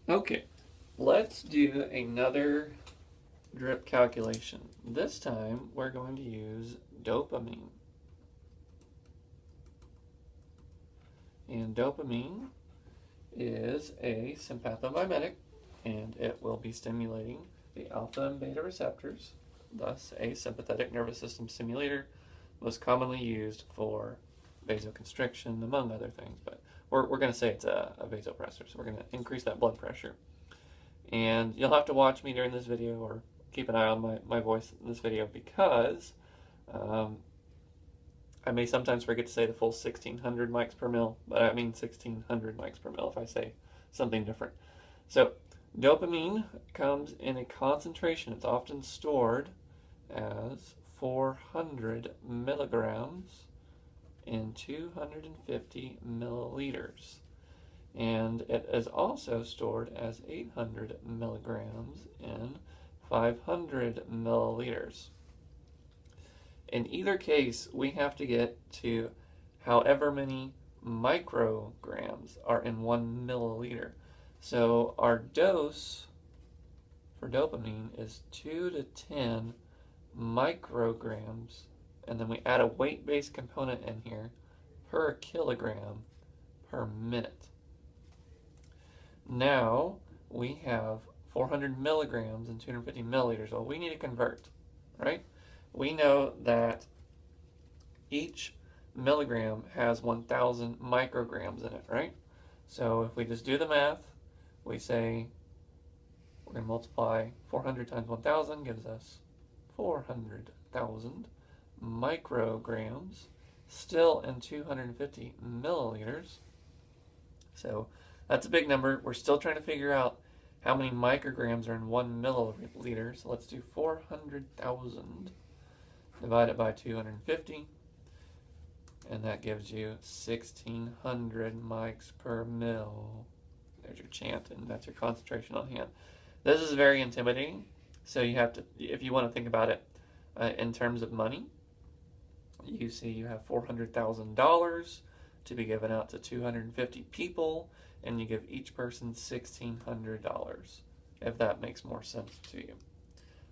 Okay, let's do another drip calculation. This time we're going to use dopamine. And dopamine is a sympathomimetic, and it will be stimulating the alpha and beta receptors, thus a sympathetic nervous system stimulator, most commonly used for vasoconstriction, among other things. But we're going to say it's a vasopressor, so we're going to increase that blood pressure. And you'll have to watch me during this video, or keep an eye on my voice in this video, because I may sometimes forget to say the full 1600 mics per mil, but I mean 1600 mics per mil if I say something different. So dopamine comes in a concentration. It's often stored as 400 milligrams in 250 milliliters. And it is also stored as 800 milligrams in 500 milliliters. In either case, we have to get to however many micrograms are in 1 milliliter. So our dose for dopamine is 2 to 10 micrograms, and then we add a weight-based component in here per kilogram per minute. Now we have 400 milligrams and 250 milliliters. Well, we need to convert, right? We know that each milligram has 1,000 micrograms in it, right? So if we just do the math, we say we're going to multiply 400 times 1,000 gives us 400,000 micrograms, still in 250 milliliters. So that's a big number. We're still trying to figure out how many micrograms are in 1 milliliter. So let's do 400,000 divided by 250, and that gives you 1,600 mics per mil. There's your chant, and that's your concentration on hand. This is very intimidating, so you have to, if you want to think about it in terms of money, you see you have $400,000 to be given out to 250 people, and you give each person $1,600, if that makes more sense to you.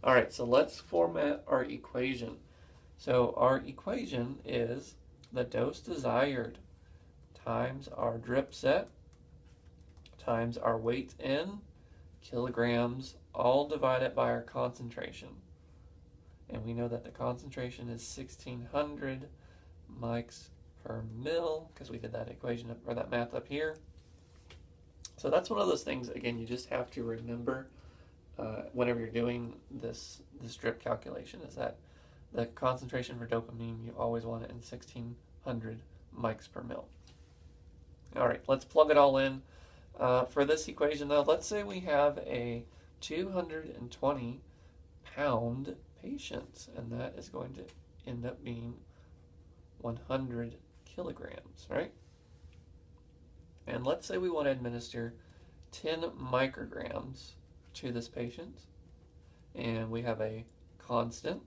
All right, so let's format our equation. So our equation is the dose desired times our drip set times our weight in kilograms, all divided by our concentration. And we know that the concentration is 1,600 mics per mil, because we did that equation or that math up here. So that's one of those things, again, you just have to remember whenever you're doing this drip calculation, is that the concentration for dopamine, you always want it in 1,600 mics per mil. All right, let's plug it all in. For this equation, though, let's say we have a 220-pound patient, and that is going to end up being 100 kilograms, right? And let's say we want to administer 10 micrograms to this patient, and we have a constant,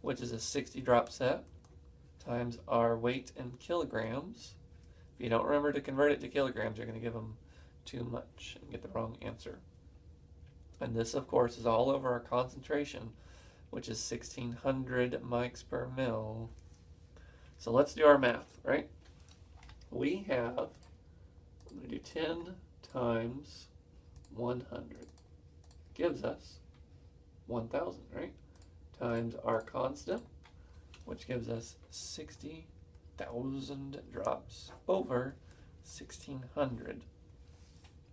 which is a 60 drop set, times our weight in kilograms. If you don't remember to convert it to kilograms, you're going to give them too much and get the wrong answer. And this, of course, is all over our concentration, which is 1,600 mics per mil. So let's do our math, right? We have, I'm going to do 10 times 100. Gives us 1,000, right? Times our constant, which gives us 60,000 drops over 1,600.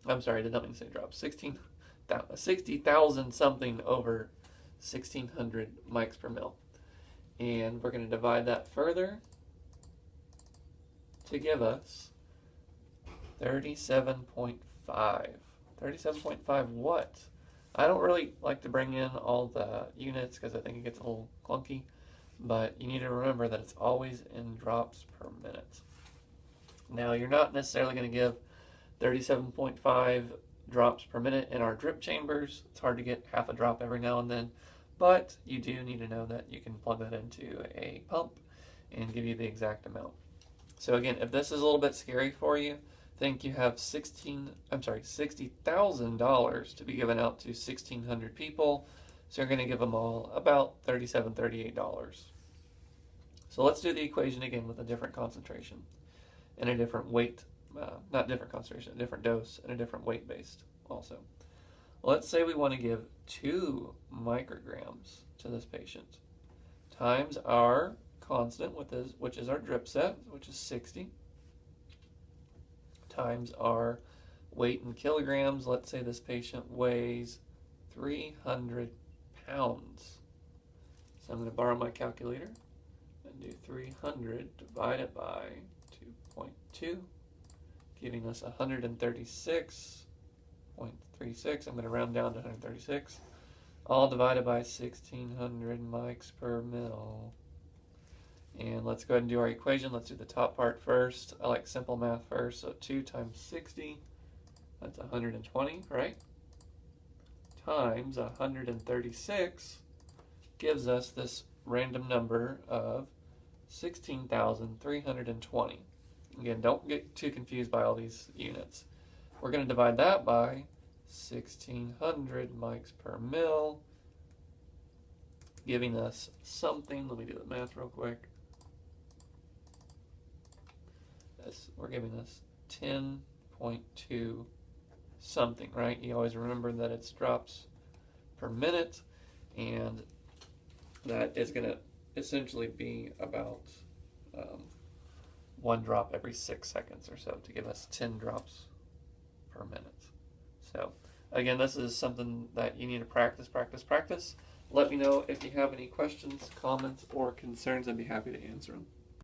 I'm sorry, I did not mean to say drops. 60,000 something over 1,600 mics per mil. And we're going to divide that further to give us 37.5. 37.5 what? I don't really like to bring in all the units because I think it gets a little clunky, but you need to remember that it's always in drops per minute. Now, you're not necessarily going to give 37.5 drops per minute in our drip chambers. It's hard to get half a drop every now and then, but you do need to know that you can plug that into a pump and give you the exact amount. So again, if this is a little bit scary for you, think you have $60,000 to be given out to 1,600 people. So you're going to give them all about $37, $38. So let's do the equation again with a different concentration and a different weight, not different concentration, a different dose and a different weight based also. Let's say we want to give 2 micrograms to this patient times our constant, which is our drip set, which is 60, times our weight in kilograms. Let's say this patient weighs 300 pounds. So I'm going to borrow my calculator and do 300 divided by 2.2, giving us 136.36. I'm going to round down to 136. All divided by 1,600 mics per mil. And let's go ahead and do our equation. Let's do the top part first. I like simple math first. So 2 times 60, that's 120, right? Times 136 gives us this random number of 16,320. Again, don't get too confused by all these units. We're going to divide that by 1,600 mics per mil, giving us something. Let me do the math real quick. We're giving us 10.2 something, right? You always remember that it's drops per minute, and that is going to essentially be about 1 drop every 6 seconds or so to give us 10 drops per minute. So again, this is something that you need to practice. Let me know if you have any questions, comments, or concerns. I'd be happy to answer them.